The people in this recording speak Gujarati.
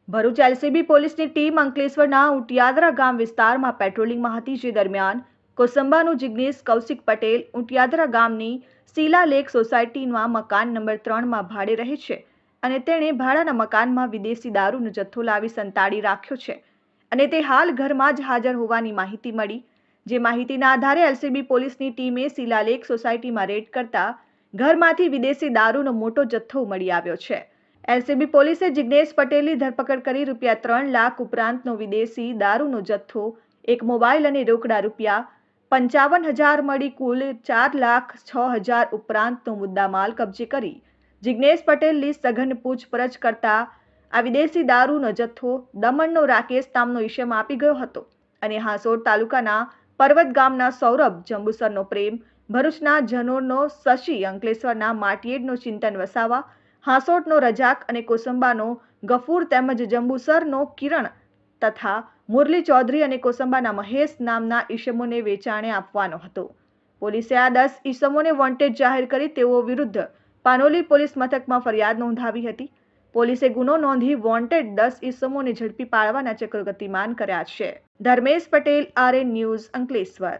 ભરૂચ એલસીબી પોલીસની ટીમ અંકલેશ્વરના ઉટિયાદરા ગામ વિસ્તારમાં પેટ્રોલિંગમાં હતી, જે દરમિયાન કોસંબાનું જિગ્નેશ કૌશિક પટેલ ઉટિયાદરા ગામની શીલા લેક સોસાયટીમાં મકાન નંબર 3માં ભાડે રહે છે અને તેણે ભાડાના મકાનમાં વિદેશી દારૂનો જથ્થો લાવી સંતાડી રાખ્યો છે અને તે હાલ ઘરમાં જ હાજર હોવાની માહિતી મળી, જે માહિતીના આધારે એલસીબી પોલીસની ટીમે શીલા લેક સોસાયટીમાં રેડ કરતા ઘરમાંથી વિદેશી દારૂનો મોટો જથ્થો મળી આવ્યો છે। એલસીબી પોલીસે જિગ્નેશ પટેલની ધરપકડ કરી ₹3 લાખ ઉપરાંતનો વિદેશી દારૂનો જથ્થો, એક મોબાઈલ અને રોકડા ₹55,000 મળી કુલ ₹4,06,000 ઉપરાંતનો મુદ્દામાલ કબજે કરી જિગ્નેશ પટેલની સઘન પૂછપરછ કરતા આ વિદેશી દારૂનો જથ્થો દમણનો રાકેશ નામનો ઈસમ આપી ગયો હતો અને હાંસોટ તાલુકાના પર્વત ગામના સૌરભ, જંબુસરનો પ્રેમ, ભરૂચના જનોરનો શશી, અંકલેશ્વરના માટીએડનો ચિંતન વસાવા, હાંસોટનો રજાક અને કોસંબાનો ગફૂર તેમજ જંબુસરનો કિરણ તથા મુરલી ચૌધરી અને કોસંબાના મહેશ નામના ઈસમોને વેચાણે આપવાનો હતો। પોલીસે આ 10 ઈસમોને વોન્ટેડ જાહેર કરી તેઓ વિરુદ્ધ પાનોલી પોલીસ મથકમાં ફરિયાદ નોંધાવી હતી। પોલીસે ગુનો નોંધી વોન્ટેડ 10 ઈસમોને ઝડપી પાડવાના ચક્રો ગતિમાન કર્યા છે। Dharmesh Patel, RN news, Ankleshwar.